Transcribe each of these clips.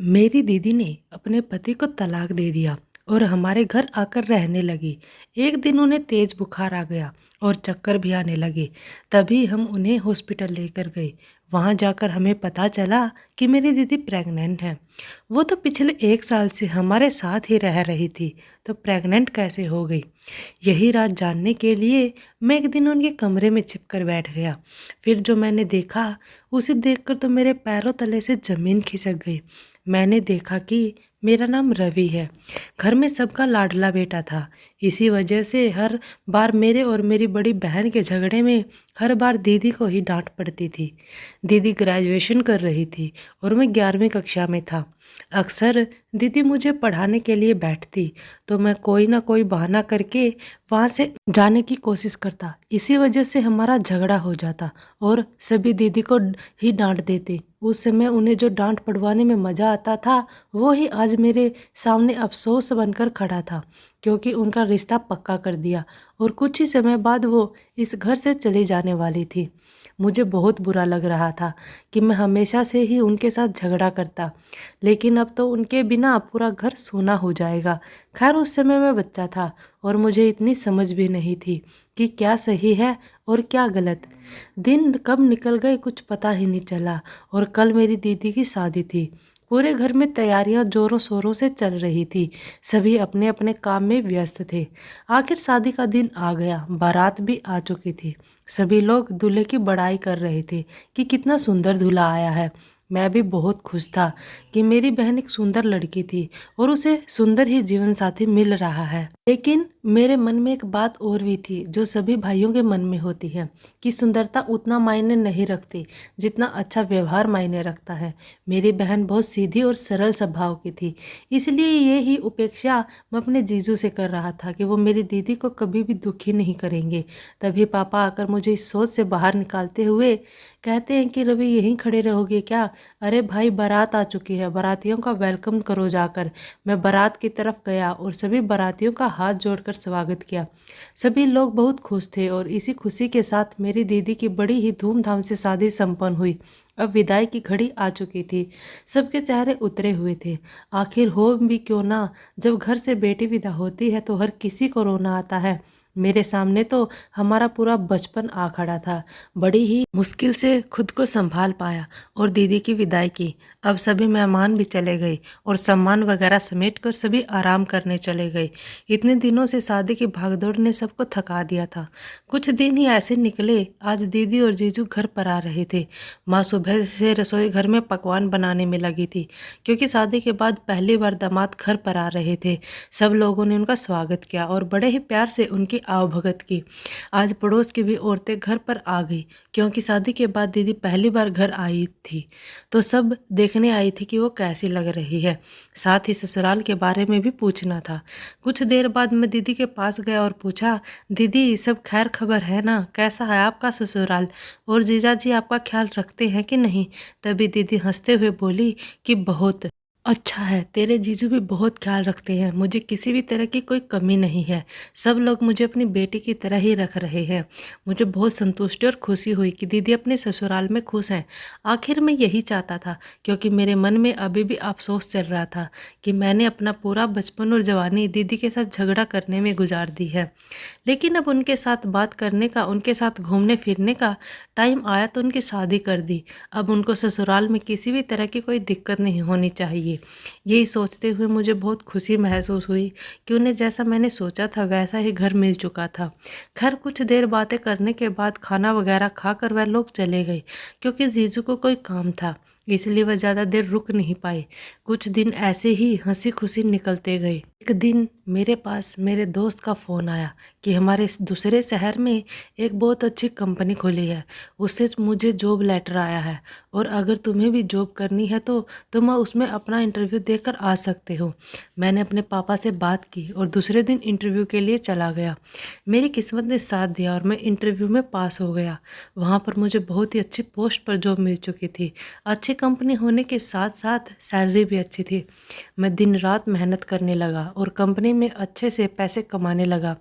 मेरी दीदी ने अपने पति को तलाक दे दिया और हमारे घर आकर रहने लगी। एक दिन उन्हें तेज बुखार आ गया और चक्कर भी आने लगे। तभी हम उन्हें हॉस्पिटल लेकर गए। वहां जाकर हमें पता चला कि मेरी दीदी प्रेग्नेंट है। वो तो पिछले 1 साल से हमारे साथ ही रह रही थी, तो प्रेग्नेंट कैसे हो गई? यही राज जानने के लिए मैं एक दिन उनके कमरे में छिपकर बैठ गया। फिर जो मैंने देखा, उसे देखकर तो मेरे पैरों तले से जमीन खिसक गई। मैंने देखा कि मेरा नाम रवि है। घर में सबका लाडला बेटा था। इसी वजह से हर बार मेरे और मेरी बड़ी बहन के झगड़े में हर बार दीदी को ही डांट पड़ती थी। दीदी ग्रेजुएशन कर रही थी और मैं 11वीं कक्षा में था। अक्सर दीदी मुझे पढ़ाने के लिए बैठती, तो मैं कोई ना कोई बहाना करके वहाँ से जाने की कोशिश करता। इसी वजह से हमारा झगड़ा हो जाता और सभी दीदी को ही डांट देते। उस समय उन्हें जो डांट पड़वाने में मज़ा आता था, वो ही आज मेरे सामने अफसोस बनकर खड़ा था, क्योंकि उनका रिश्ता पक्का कर दिया और कुछ ही समय बाद वो इस घर से चली जाने वाली थी। मुझे बहुत बुरा लग रहा था कि मैं हमेशा से ही उनके साथ झगड़ा करता, लेकिन अब तो उनके बिना पूरा घर सूना हो जाएगा। खैर, उस समय मैं बच्चा था और मुझे इतनी समझ भी नहीं थी कि क्या सही है और क्या गलत। दिन कब निकल गए कुछ पता ही नहीं चला और कल मेरी दीदी की शादी थी। पूरे घर में तैयारियां जोरों शोरों से चल रही थी। सभी अपने अपने काम में व्यस्त थे। आखिर शादी का दिन आ गया। बारात भी आ चुकी थी। सभी लोग दूल्हे की बड़ाई कर रहे थे कि कितना सुंदर दूल्हा आया है। मैं भी बहुत खुश था कि मेरी बहन एक सुंदर लड़की थी और उसे सुंदर ही जीवन साथी मिल रहा है। लेकिन मेरे मन में एक बात और भी थी, जो सभी भाइयों के मन में होती है, कि सुंदरता उतना मायने नहीं रखती जितना अच्छा व्यवहार मायने रखता है। मेरी बहन बहुत सीधी और सरल स्वभाव की थी, इसलिए ये ही उपेक्षा मैं अपने जीजू से कर रहा था कि वो मेरी दीदी को कभी भी दुखी नहीं करेंगे। तभी पापा आकर मुझे इस सोच से बाहर निकालते हुए कहते हैं कि रवि, यहीं खड़े रहोगे क्या? अरे भाई, बारात आ चुकी है, बारातियों का वेलकम करो जाकर। मैं बारात की तरफ गया और सभी बारातियों का हाथ जोड़कर स्वागत किया। सभी लोग बहुत खुश थे और इसी खुशी के साथ मेरी दीदी की बड़ी ही धूमधाम से शादी संपन्न हुई। अब विदाई की घड़ी आ चुकी थी। सबके चेहरे उतरे हुए थे। आखिर हो भी क्यों ना, जब घर से बेटी विदा होती है तो हर किसी को रोना आता है। मेरे सामने तो हमारा पूरा बचपन आ खड़ा था। बड़ी ही मुश्किल से खुद को संभाल पाया और दीदी की विदाई की। अब सभी मेहमान भी चले गए और सामान वगैरह समेट कर सभी आराम करने चले गए। इतने दिनों से शादी की भागदौड़ ने सबको थका दिया था। कुछ दिन ही ऐसे निकले, आज दीदी और जीजू घर पर आ रहे थे। माँ सुबह से रसोई घर में पकवान बनाने में लगी थी, क्योंकि शादी के बाद पहली बार दामाद घर पर आ रहे थे। सब लोगों ने उनका स्वागत किया और बड़े ही प्यार से उनकी आवभगत की। आज पड़ोस की भी औरतें घर पर आ गई, क्योंकि शादी के बाद दीदी पहली बार घर आई थी, तो सब देखने आई थी कि वो कैसी लग रही है। साथ ही ससुराल के बारे में भी पूछना था। कुछ देर बाद मैं दीदी के पास गया और पूछा, दीदी सब खैर खबर है ना? कैसा है आपका ससुराल और जीजा जी आपका ख्याल रखते हैं कि नहीं? तभी दीदी हंसते हुए बोली कि बहुत अच्छा है, तेरे जीजू भी बहुत ख्याल रखते हैं। मुझे किसी भी तरह की कोई कमी नहीं है। सब लोग मुझे अपनी बेटी की तरह ही रख रहे हैं। मुझे बहुत संतुष्टि और खुशी हुई कि दीदी अपने ससुराल में खुश हैं। आखिर मैं यही चाहता था, क्योंकि मेरे मन में अभी भी अफसोस चल रहा था कि मैंने अपना पूरा बचपन और जवानी दीदी के साथ झगड़ा करने में गुजार दी है। लेकिन अब उनके साथ बात करने का, उनके साथ घूमने फिरने का टाइम आया तो उनकी शादी कर दी। अब उनको ससुराल में किसी भी तरह की कोई दिक्कत नहीं होनी चाहिए। यही सोचते हुए मुझे बहुत खुशी महसूस हुई कि उन्हें जैसा मैंने सोचा था वैसा ही घर मिल चुका था। खैर, कुछ देर बातें करने के बाद खाना वगैरह खाकर वह लोग चले गए, क्योंकि जीजू को कोई काम था, इसलिए वह ज़्यादा देर रुक नहीं पाए। कुछ दिन ऐसे ही हंसी खुशी निकलते गए। एक दिन मेरे पास मेरे दोस्त का फ़ोन आया कि हमारे इस दूसरे शहर में एक बहुत अच्छी कंपनी खुली है, उससे मुझे जॉब लेटर आया है और अगर तुम्हें भी जॉब करनी है तो तुम उसमें अपना इंटरव्यू देकर आ सकते हो। मैंने अपने पापा से बात की और दूसरे दिन इंटरव्यू के लिए चला गया। मेरी किस्मत ने साथ दिया और मैं इंटरव्यू में पास हो गया। वहाँ पर मुझे बहुत ही अच्छी पोस्ट पर जॉब मिल चुकी थी। अच्छी कंपनी होने के साथ साथ सैलरी भी अच्छी थी। मैं दिन रात मेहनत करने लगा और कंपनी में अच्छे से पैसे कमाने लगा।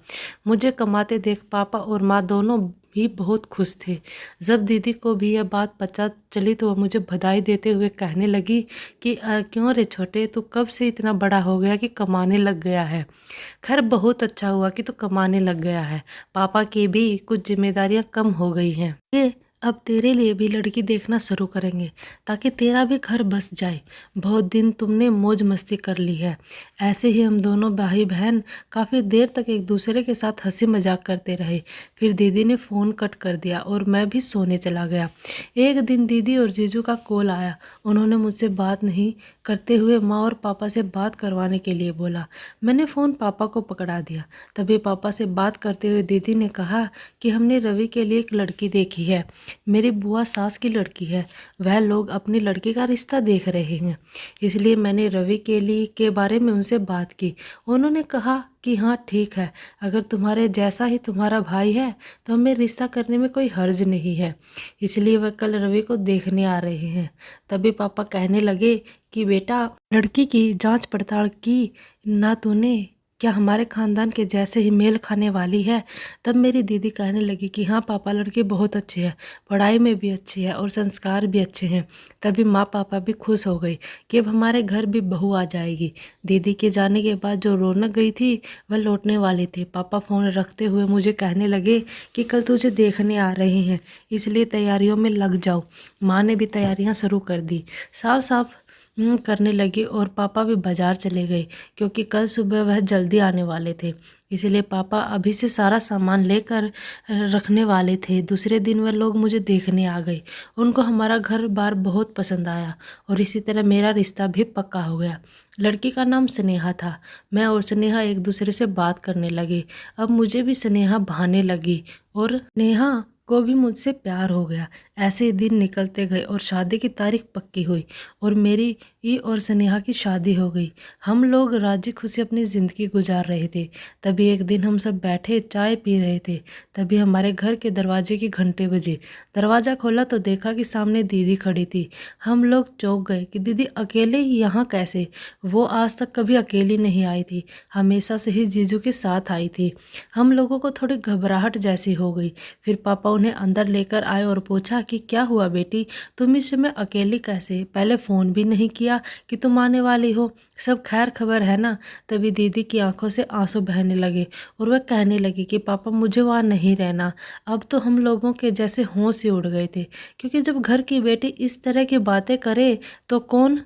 मुझे कमाते देख पापा और माँ दोनों भी बहुत खुश थे। जब दीदी को भी यह बात पता चली तो वह मुझे बधाई देते हुए कहने लगी कि क्यों रे छोटे, तू कब से इतना बड़ा हो गया कि कमाने लग गया है। खैर बहुत अच्छा हुआ कि तू कमाने लग गया है। पापा की भी कुछ जिम्मेदारियां कम हो गई हैं। ये अब तेरे लिए भी लड़की देखना शुरू करेंगे ताकि तेरा भी घर बस जाए। बहुत दिन तुमने मौज मस्ती कर ली है। ऐसे ही हम दोनों भाई बहन काफ़ी देर तक एक दूसरे के साथ हंसी मजाक करते रहे। फिर दीदी ने फ़ोन कट कर दिया और मैं भी सोने चला गया। एक दिन दीदी और जीजू का कॉल आया। उन्होंने मुझसे बात नहीं करते हुए माँ और पापा से बात करवाने के लिए बोला। मैंने फ़ोन पापा को पकड़ा दिया। तभी पापा से बात करते हुए दीदी ने कहा कि हमने रवि के लिए एक लड़की देखी है। मेरी बुआ सास की लड़की है। वह लोग अपनी लड़की का रिश्ता देख रहे हैं। इसलिए मैंने रवि के लिए के बारे में उनसे बात की। उन्होंने कहा कि हाँ ठीक है, अगर तुम्हारे जैसा ही तुम्हारा भाई है तो हमें रिश्ता करने में कोई हर्ज नहीं है। इसलिए वह कल रवि को देखने आ रहे हैं। तभी पापा कहने लगे कि बेटा, लड़की की जांच पड़ताल की ना तूने, क्या हमारे खानदान के जैसे ही मेल खाने वाली है। तब मेरी दीदी कहने लगी कि हाँ पापा, लड़की बहुत अच्छी है, पढ़ाई में भी अच्छी है और संस्कार भी अच्छे हैं। तभी माँ पापा भी खुश हो गई कि अब हमारे घर भी बहू आ जाएगी। दीदी के जाने के बाद जो रौनक गई थी वह लौटने वाली थी। पापा फ़ोन रखते हुए मुझे कहने लगे कि कल तुझे देखने आ रहे हैं, इसलिए तैयारियों में लग जाओ। माँ ने भी तैयारियाँ शुरू कर दी, साफ साफ करने लगी और पापा भी बाजार चले गए क्योंकि कल सुबह वह जल्दी आने वाले थे। इसलिए पापा अभी से सारा सामान लेकर रखने वाले थे। दूसरे दिन वह लोग मुझे देखने आ गए। उनको हमारा घर बार बहुत पसंद आया और इसी तरह मेरा रिश्ता भी पक्का हो गया। लड़की का नाम स्नेहा था। मैं और स्नेहा एक दूसरे से बात करने लगे। अब मुझे भी स्नेहा भाने लगी और स्नेहा को भी मुझसे प्यार हो गया। ऐसे ही दिन निकलते गए और शादी की तारीख पक्की हुई और मेरी और स्नेहा की शादी हो गई। हम लोग राजी खुशी अपनी ज़िंदगी गुजार रहे थे। तभी एक दिन हम सब बैठे चाय पी रहे थे। तभी हमारे घर के दरवाजे की घंटे बजे। दरवाज़ा खोला तो देखा कि सामने दीदी खड़ी थी। हम लोग चौंक गए कि दीदी अकेले यहाँ कैसे। वो आज तक कभी अकेली नहीं आई थी, हमेशा से ही जीजू के साथ आई थी। हम लोगों को थोड़ी घबराहट जैसी हो गई। फिर पापा उन्हें अंदर लेकर आए और पूछा कि क्या हुआ बेटी, तुम इस समय अकेली कैसे, पहले फ़ोन भी नहीं किया कि तुम आने वाली हो, सब खैर खबर है ना। तभी दीदी की आंखों से आंसू बहने लगे और वह कहने लगी कि पापा मुझे वहाँ नहीं रहना। अब तो हम लोगों के जैसे होश ही उड़ गए थे, क्योंकि जब घर की बेटी इस तरह की बातें करे तो कौन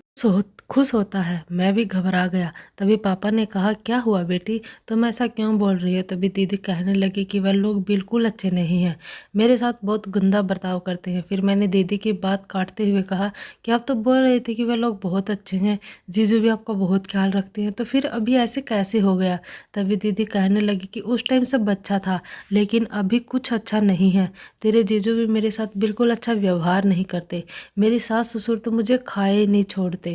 खुश होता है। मैं भी घबरा गया। तभी पापा ने कहा क्या हुआ बेटी, तुम ऐसा क्यों बोल रही हो। तभी दीदी कहने लगी कि वह लोग बिल्कुल अच्छे नहीं हैं, मेरे साथ बहुत गंदा बर्ताव करते हैं। फिर मैंने दीदी की बात काटते हुए कहा कि आप तो बोल रहे थे कि वह लोग बहुत अच्छे हैं, जीजू भी आपका बहुत ख्याल रखते हैं, तो फिर अभी ऐसे कैसे हो गया। तभी दीदी कहने लगी कि उस टाइम सब अच्छा था, लेकिन अभी कुछ अच्छा नहीं है। तेरे जीजू भी मेरे साथ बिल्कुल अच्छा व्यवहार नहीं करते। मेरी सास ससुर तो मुझे खाए नहीं छोड़ते।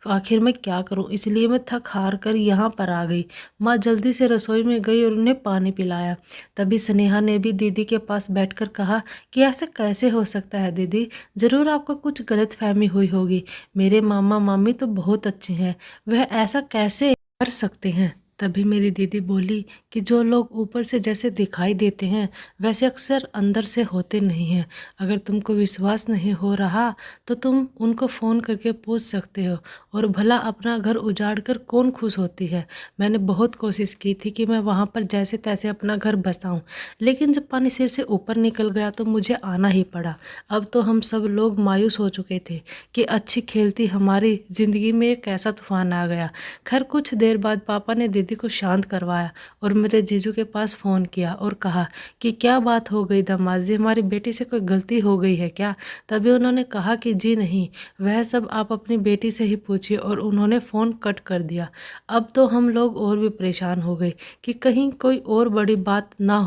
आखिर मैं क्या करूं, इसलिए मैं थक हार कर यहाँ पर आ गई। माँ जल्दी से रसोई में गई और उन्हें पानी पिलाया। तभी स्नेहा ने भी दीदी के पास बैठकर कहा कि ऐसे कैसे हो सकता है दीदी, ज़रूर आपको कुछ गलतफहमी हुई होगी। मेरे मामा मामी तो बहुत अच्छे हैं, वह ऐसा कैसे कर सकते हैं। तभी मेरी दीदी बोली कि जो लोग ऊपर से जैसे दिखाई देते हैं वैसे अक्सर अंदर से होते नहीं हैं। अगर तुमको विश्वास नहीं हो रहा तो तुम उनको फ़ोन करके पूछ सकते हो। और भला अपना घर उजाड़ कर कौन खुश होती है। मैंने बहुत कोशिश की थी कि मैं वहाँ पर जैसे तैसे अपना घर बसाऊं, लेकिन जब पानी सिर से ऊपर निकल गया तो मुझे आना ही पड़ा। अब तो हम सब लोग मायूस हो चुके थे कि अच्छी खेलती हमारी ज़िंदगी में एक ऐसा तूफान आ गया। खैर कुछ देर बाद पापा ने दीदी को शांत करवाया और मेरे जीजू के पास फ़ोन किया और कहा कि क्या बात हो गई दामाद जी, हमारी बेटी से कोई गलती हो गई है क्या। तभी उन्होंने कहा कि जी नहीं, वह सब आप अपनी बेटी से ही पूछिए, और उन्होंने फ़ोन कट कर दिया। अब तो हम लोग और भी परेशान हो गए कि कहीं कोई और बड़ी बात ना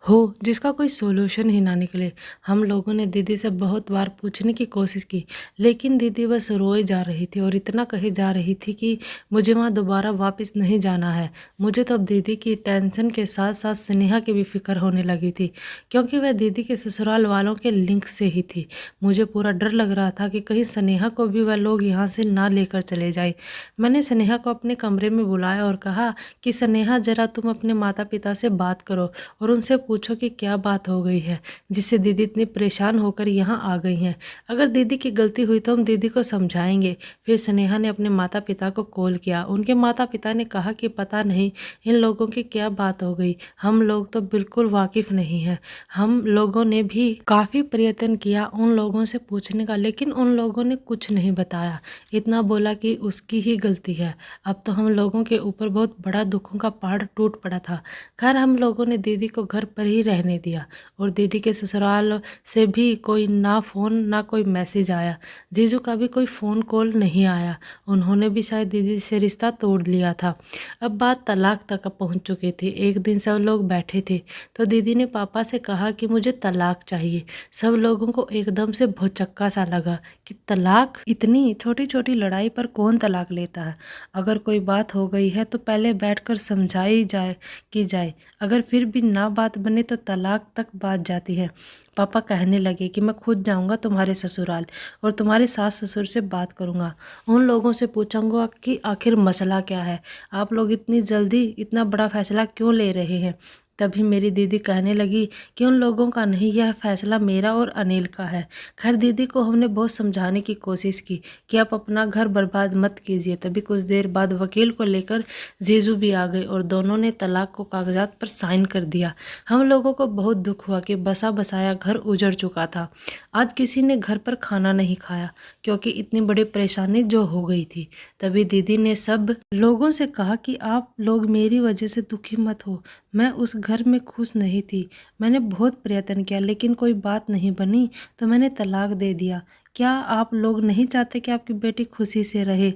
हो जिसका कोई सॉल्यूशन ही ना निकले। हम लोगों ने दीदी से बहुत बार पूछने की कोशिश की, लेकिन दीदी बस रोए जा रही थी और इतना कहे जा रही थी कि मुझे वहाँ दोबारा वापस नहीं जाना है। मुझे तो अब दीदी की टेंशन के साथ साथ स्नेहा की भी फिक्र होने लगी थी, क्योंकि वह दीदी के ससुराल वालों के लिंक से ही थी। मुझे पूरा डर लग रहा था कि कहीं स्नेहा को भी वह लोग यहाँ से ना लेकर चले जाए। मैंने स्नेहा को अपने कमरे में बुलाया और कहा कि स्नेहा, जरा तुम अपने माता पिता से बात करो और उनसे पूछो कि क्या बात हो गई है जिससे दीदी इतनी परेशान होकर यहाँ आ गई हैं। अगर दीदी की गलती हुई तो हम दीदी को समझाएंगे। फिर स्नेहा ने अपने माता पिता को कॉल किया। उनके माता पिता ने कहा कि पता नहीं इन लोगों की क्या बात हो गई, हम लोग तो बिल्कुल वाकिफ नहीं हैं। हम लोगों ने भी काफ़ी प्रयत्न किया उन लोगों से पूछने का, लेकिन उन लोगों ने कुछ नहीं बताया। इतना बोला कि उसकी ही गलती है। अब तो हम लोगों के ऊपर बहुत बड़ा दुखों का पहाड़ टूट पड़ा था। खैर हम लोगों ने दीदी को घर पर ही रहने दिया और दीदी के ससुराल से भी कोई ना फ़ोन ना कोई मैसेज आया। जीजू का भी कोई फ़ोन कॉल नहीं आया। उन्होंने भी शायद दीदी से रिश्ता तोड़ लिया था। अब बात तलाक तक पहुंच चुकी थी। एक दिन सब लोग बैठे थे तो दीदी ने पापा से कहा कि मुझे तलाक चाहिए। सब लोगों को एकदम से भौचक्का सा लगा कि तलाक, इतनी छोटी छोटी लड़ाई पर कौन तलाक लेता है। अगर कोई बात हो गई है तो पहले बैठकर समझाई जाए। अगर फिर भी ना बात बने तो तलाक तक बात जाती है। पापा कहने लगे कि मैं खुद जाऊंगा तुम्हारे ससुराल और तुम्हारे सास ससुर से बात करूंगा। उन लोगों से पूछूंगा कि आखिर मसला क्या है, आप लोग इतनी जल्दी इतना बड़ा फैसला क्यों ले रहे हैं। तभी मेरी दीदी कहने लगी कि उन लोगों का नहीं, यह फैसला मेरा और अनिल का है। खैर दीदी को हमने बहुत समझाने की कोशिश की कि आप अपना घर बर्बाद मत कीजिए। तभी कुछ देर बाद वकील को लेकर जीजू भी आ गए और दोनों ने तलाक को कागजात पर साइन कर दिया। हम लोगों को बहुत दुख हुआ कि बसा बसाया घर उजड़ चुका था। आज किसी ने घर पर खाना नहीं खाया क्योंकि इतनी बड़ी परेशानी जो हो गई थी। तभी दीदी ने सब लोगों से कहा कि आप लोग मेरी वजह से दुखी मत हो। मैं उस घर में खुश नहीं थी। मैंने बहुत प्रयत्न किया लेकिन कोई बात नहीं बनी तो मैंने तलाक दे दिया। क्या आप लोग नहीं चाहते कि आपकी बेटी खुशी से रहे।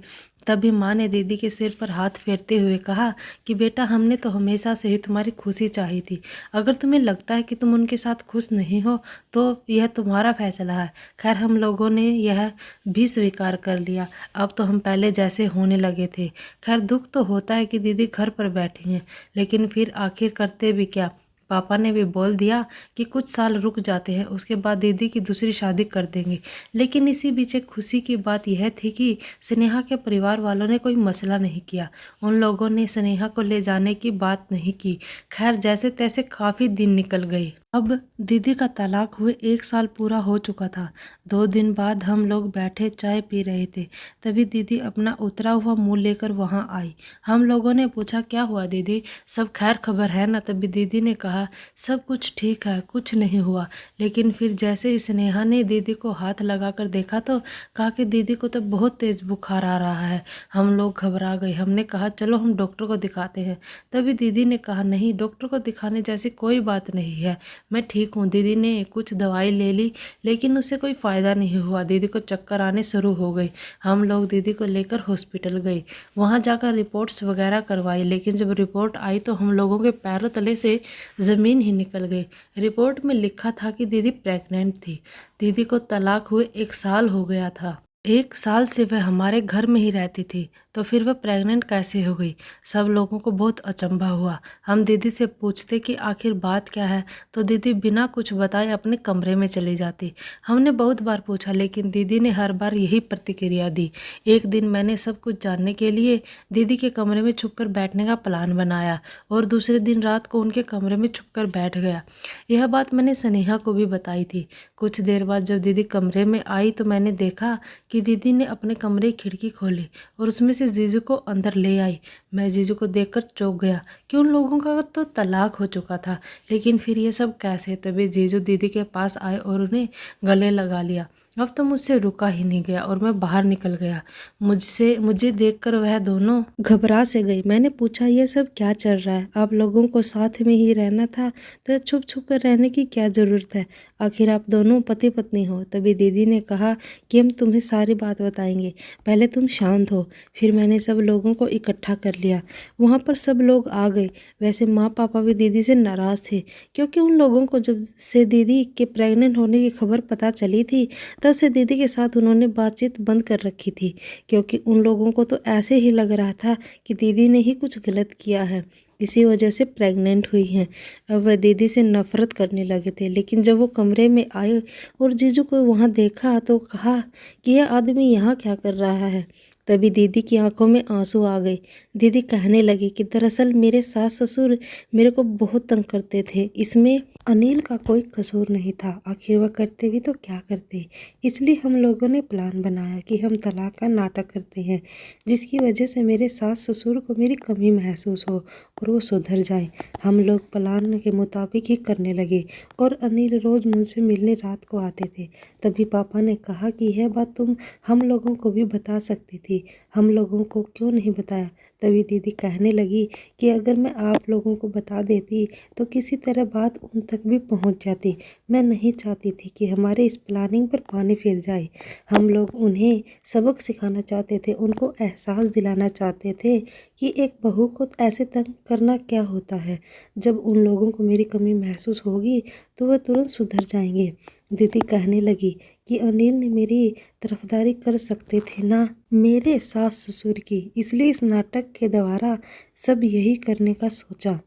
तभी माँ ने दीदी के सिर पर हाथ फेरते हुए कहा कि बेटा, हमने तो हमेशा से ही तुम्हारी खुशी चाही थी। अगर तुम्हें लगता है कि तुम उनके साथ खुश नहीं हो तो यह तुम्हारा फैसला है। खैर हम लोगों ने यह भी स्वीकार कर लिया। अब तो हम पहले जैसे होने लगे थे। खैर दुख तो होता है कि दीदी घर पर बैठी हैं, लेकिन फिर आखिर करते भी क्या। पापा ने भी बोल दिया कि कुछ साल रुक जाते हैं, उसके बाद दीदी की दूसरी शादी कर देंगे। लेकिन इसी बीच एक खुशी की बात यह थी कि स्नेहा के परिवार वालों ने कोई मसला नहीं किया। उन लोगों ने स्नेहा को ले जाने की बात नहीं की। खैर जैसे तैसे काफ़ी दिन निकल गए। अब दीदी का तलाक हुए 1 साल पूरा हो चुका था। 2 दिन बाद हम लोग बैठे चाय पी रहे थे। तभी दीदी अपना उतरा हुआ मुंह लेकर वहां आई। हम लोगों ने पूछा, क्या हुआ दीदी, सब खैर खबर है ना। तभी दीदी ने कहा, सब कुछ ठीक है, कुछ नहीं हुआ। लेकिन फिर जैसे ही स्नेहा ने दीदी को हाथ लगाकर देखा तो कहा कि दीदी को तो बहुत तेज बुखार आ रहा है। हम लोग घबरा गए। हमने कहा चलो हम डॉक्टर को दिखाते हैं। तभी दीदी ने कहा, नहीं, डॉक्टर को दिखाने जैसी कोई बात नहीं है, मैं ठीक हूँ। दीदी ने कुछ दवाई ले ली लेकिन उससे कोई फ़ायदा नहीं हुआ। दीदी को चक्कर आने शुरू हो गई। हम लोग दीदी को लेकर हॉस्पिटल गए। वहाँ जाकर रिपोर्ट्स वगैरह करवाई, लेकिन जब रिपोर्ट आई तो हम लोगों के पैरों तले से ज़मीन ही निकल गई। रिपोर्ट में लिखा था कि दीदी प्रेग्नेंट थी। दीदी को तलाक हुए 1 साल हो गया था। 1 साल से वह हमारे घर में ही रहती थी, तो फिर वह प्रेग्नेंट कैसे हो गई। सब लोगों को बहुत अचंभा हुआ। हम दीदी से पूछते कि आखिर बात क्या है तो दीदी बिना कुछ बताए अपने कमरे में चली जाती। हमने बहुत बार पूछा लेकिन दीदी ने हर बार यही प्रतिक्रिया दी। एक दिन मैंने सब कुछ जानने के लिए दीदी के कमरे में छुपकर बैठने का प्लान बनाया और दूसरे दिन रात को उनके कमरे में छुपकर बैठ गया। यह बात मैंने स्नेहा को भी बताई थी। कुछ देर बाद जब दीदी कमरे में आई तो मैंने देखा कि दीदी ने अपने कमरे की खिड़की खोली और उसमें से जीजू को अंदर ले आई। मैं जीजू को देखकर चौंक गया कि उन लोगों का तो तलाक हो चुका था, लेकिन फिर ये सब कैसे। तभी जीजू दीदी के पास आए और उन्हें गले लगा लिया अब तो मुझसे रुका ही नहीं गया और मैं बाहर निकल गया। मुझे देखकर वह दोनों घबरा से गई। मैंने पूछा, ये सब क्या चल रहा है? आप लोगों को साथ में ही रहना था तो छुप छुप कर रहने की क्या ज़रूरत है? आखिर आप दोनों पति पत्नी हो। तभी दीदी ने कहा कि हम तुम्हें सारी बात बताएंगे, पहले तुम शांत हो। फिर मैंने सब लोगों को इकट्ठा कर लिया। वहाँ पर सब लोग आ गए। वैसे माँ पापा भी दीदी से नाराज़ थे, क्योंकि उन लोगों को जब से दीदी के प्रेग्नेंट होने की खबर पता चली थी तब से दीदी के साथ उन्होंने बातचीत बंद कर रखी थी, क्योंकि उन लोगों को तो ऐसे ही लग रहा था कि दीदी ने ही कुछ गलत किया है, इसी वजह से प्रेग्नेंट हुई हैं। अब वह दीदी से नफरत करने लगे थे। लेकिन जब वो कमरे में आए और जीजू को वहाँ देखा तो कहा कि यह आदमी यहाँ क्या कर रहा है। तभी दीदी की आंखों में आंसू आ गए। दीदी कहने लगी कि दरअसल मेरे सास ससुर मेरे को बहुत तंग करते थे, इसमें अनिल का कोई कसूर नहीं था। आखिर वह करते भी तो क्या करते। इसलिए हम लोगों ने प्लान बनाया कि हम तलाक का नाटक करते हैं, जिसकी वजह से मेरे सास ससुर को मेरी कमी महसूस हो और वो सुधर जाए। हम लोग प्लान के मुताबिक ही करने लगे और अनिल रोज़ मुझसे मिलने रात को आते थे। तभी पापा ने कहा कि यह बात तुम हम लोगों को भी बता सकती थी, हम लोगों को क्यों नहीं बताया। तभी दीदी कहने लगी कि अगर मैं आप लोगों को बता देती तो किसी तरह बात उन तक भी पहुंच जाती। मैं नहीं चाहती थी कि हमारे इस प्लानिंग पर पानी फिर जाए। हम लोग उन्हें सबक सिखाना चाहते थे, उनको एहसास दिलाना चाहते थे कि एक बहू को ऐसे तंग करना क्या होता है। जब उन लोगों को मेरी कमी महसूस होगी तो वह तुरंत सुधर जाएंगे। दीदी कहने लगी कि अनिल ने मेरी तरफदारी कर सकते थे ना, मेरे सास ससुर की, इसलिए इस नाटक के द्वारा सब यही करने का सोचा।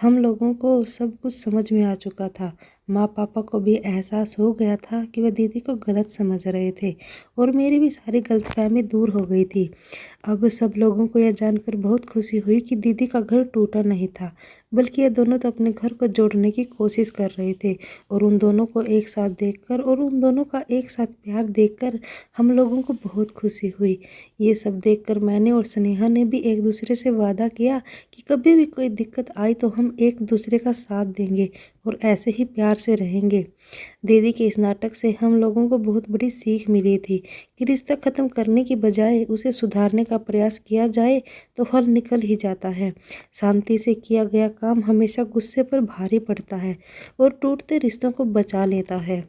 हम लोगों को सब कुछ समझ में आ चुका था। माँ पापा को भी एहसास हो गया था कि वह दीदी को गलत समझ रहे थे और मेरी भी सारी गलतफहमी दूर हो गई थी। अब सब लोगों को यह जानकर बहुत खुशी हुई कि दीदी का घर टूटा नहीं था, बल्कि ये दोनों तो अपने घर को जोड़ने की कोशिश कर रहे थे। और उन दोनों को एक साथ देखकर और उन दोनों का एक साथ प्यार देखकर हम लोगों को बहुत खुशी हुई। ये सब देखकर मैंने और स्नेहा ने भी एक दूसरे से वादा किया कि कभी भी कोई दिक्कत आई तो हम एक दूसरे का साथ देंगे और ऐसे ही प्यार से रहेंगे। दीदी के इस नाटक से हम लोगों को बहुत बड़ी सीख मिली थी कि रिश्ता ख़त्म करने की बजाय उसे सुधारने का प्रयास किया जाए तो हल निकल ही जाता है। शांति से किया गया काम हमेशा गुस्से पर भारी पड़ता है और टूटते रिश्तों को बचा लेता है।